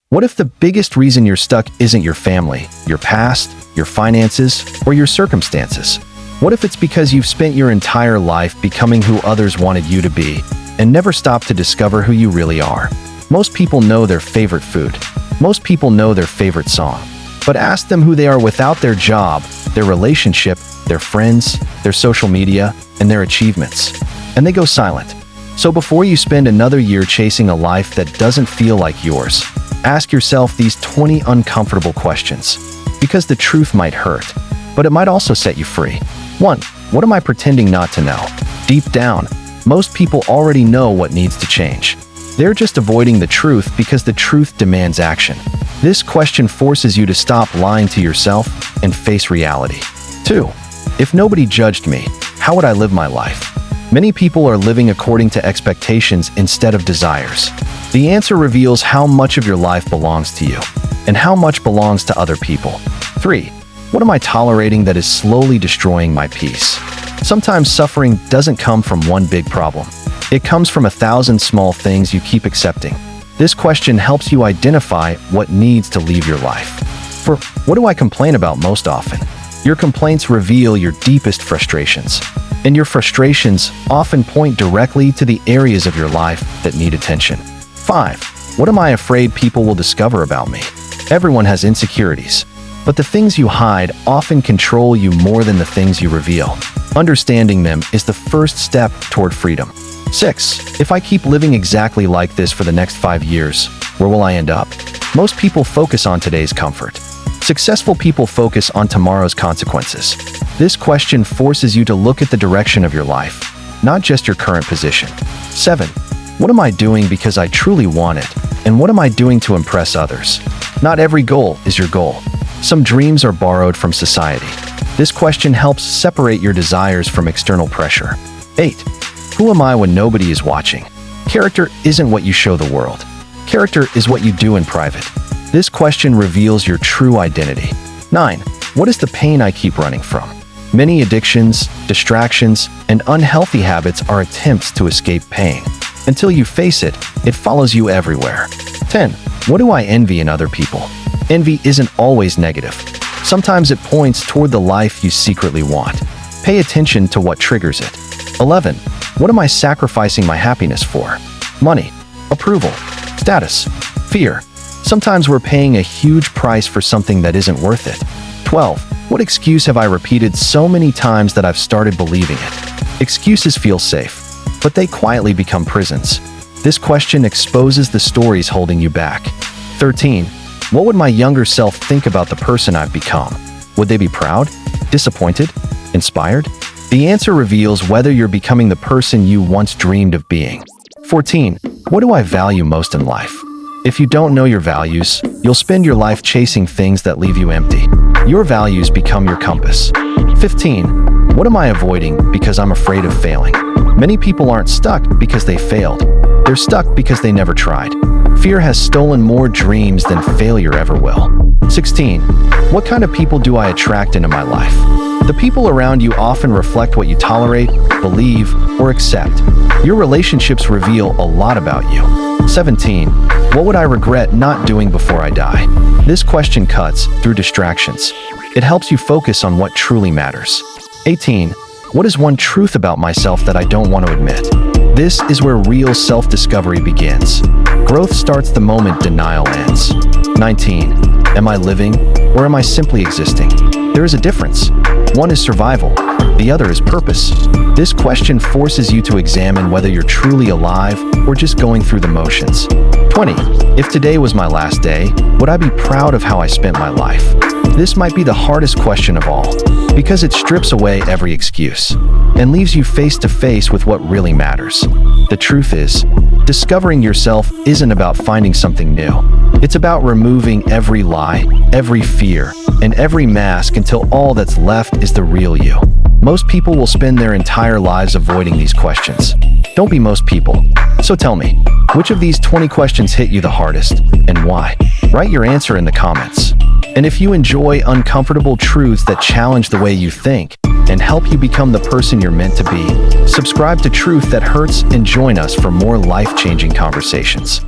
What if the biggest reason you're stuck isn't your family, your past, your finances, or your circumstances? What if it's because you've spent your entire life becoming who others wanted you to be and never stopped to discover who you really are? Most people know their favorite food. Most people know their favorite song. But ask them who they are without their job, their relationship, their friends, their social media, and their achievements. And they go silent. So before you spend another year chasing a life that doesn't feel like yours, ask yourself these 20 uncomfortable questions. Because the truth might hurt, but it might also set you free. 1. What am I pretending not to know? Deep down, most people already know what needs to change. They're just avoiding the truth because the truth demands action. This question forces you to stop lying to yourself and face reality. 2. If nobody judged me, how would I live my life? Many people are living according to expectations instead of desires. The answer reveals how much of your life belongs to you and how much belongs to other people. 3. What am I tolerating that is slowly destroying my peace? Sometimes suffering doesn't come from one big problem. It comes from 1,000 small things you keep accepting. This question helps you identify what needs to leave your life. For what do I complain about most often? Your complaints reveal your deepest frustrations. And your frustrations often point directly to the areas of your life that need attention. 5. What am I afraid people will discover about me? Everyone has insecurities, but the things you hide often control you more than the things you reveal. Understanding them is the first step toward freedom. 6. If I keep living exactly like this for the next 5 years, where will I end up? Most people focus on today's comfort. Successful people focus on tomorrow's consequences. This question forces you to look at the direction of your life, not just your current position. 7. What am I doing because I truly want it? And what am I doing to impress others? Not every goal is your goal. Some dreams are borrowed from society. This question helps separate your desires from external pressure. 8. Who am I when nobody is watching? Character isn't what you show the world. Character is what you do in private. This question reveals your true identity. 9. What is the pain I keep running from? Many addictions, distractions, and unhealthy habits are attempts to escape pain. Until you face it, it follows you everywhere. 10. What do I envy in other people? Envy isn't always negative. Sometimes it points toward the life you secretly want. Pay attention to what triggers it. 11. What am I sacrificing my happiness for? Money, approval, status, fear. Sometimes we're paying a huge price for something that isn't worth it. 12. What excuse have I repeated so many times that I've started believing it? Excuses feel safe, but they quietly become prisons. This question exposes the stories holding you back. 13. What would my younger self think about the person I've become? Would they be proud? Disappointed? Inspired? The answer reveals whether you're becoming the person you once dreamed of being. 14. What do I value most in life? If you don't know your values, you'll spend your life chasing things that leave you empty. Your values become your compass. 15. What am I avoiding because I'm afraid of failing? Many people aren't stuck because they failed. They're stuck because they never tried. Fear has stolen more dreams than failure ever will. 16. What kind of people do I attract into my life? The people around you often reflect what you tolerate, believe, or accept. Your relationships reveal a lot about you. 17. What would I regret not doing before I die? This question cuts through distractions. It helps you focus on what truly matters. 18. What is one truth about myself that I don't want to admit? This is where real self-discovery begins. Growth starts the moment denial ends. 19. Am I living or am I simply existing? There is a difference. One is survival, the other is purpose. This question forces you to examine whether you're truly alive or just going through the motions. 20. If today was my last day, would I be proud of how I spent my life? This might be the hardest question of all, because it strips away every excuse and leaves you face to face with what really matters. The truth is, discovering yourself isn't about finding something new. It's about removing every lie, every fear, and every mask until all that's left is the real you. Most people will spend their entire lives avoiding these questions. Don't be most people. So tell me, which of these 20 questions hit you the hardest, and why? Write your answer in the comments. And if you enjoy uncomfortable truths that challenge the way you think and help you become the person you're meant to be, subscribe to Truth That Hurts and join us for more life-changing conversations.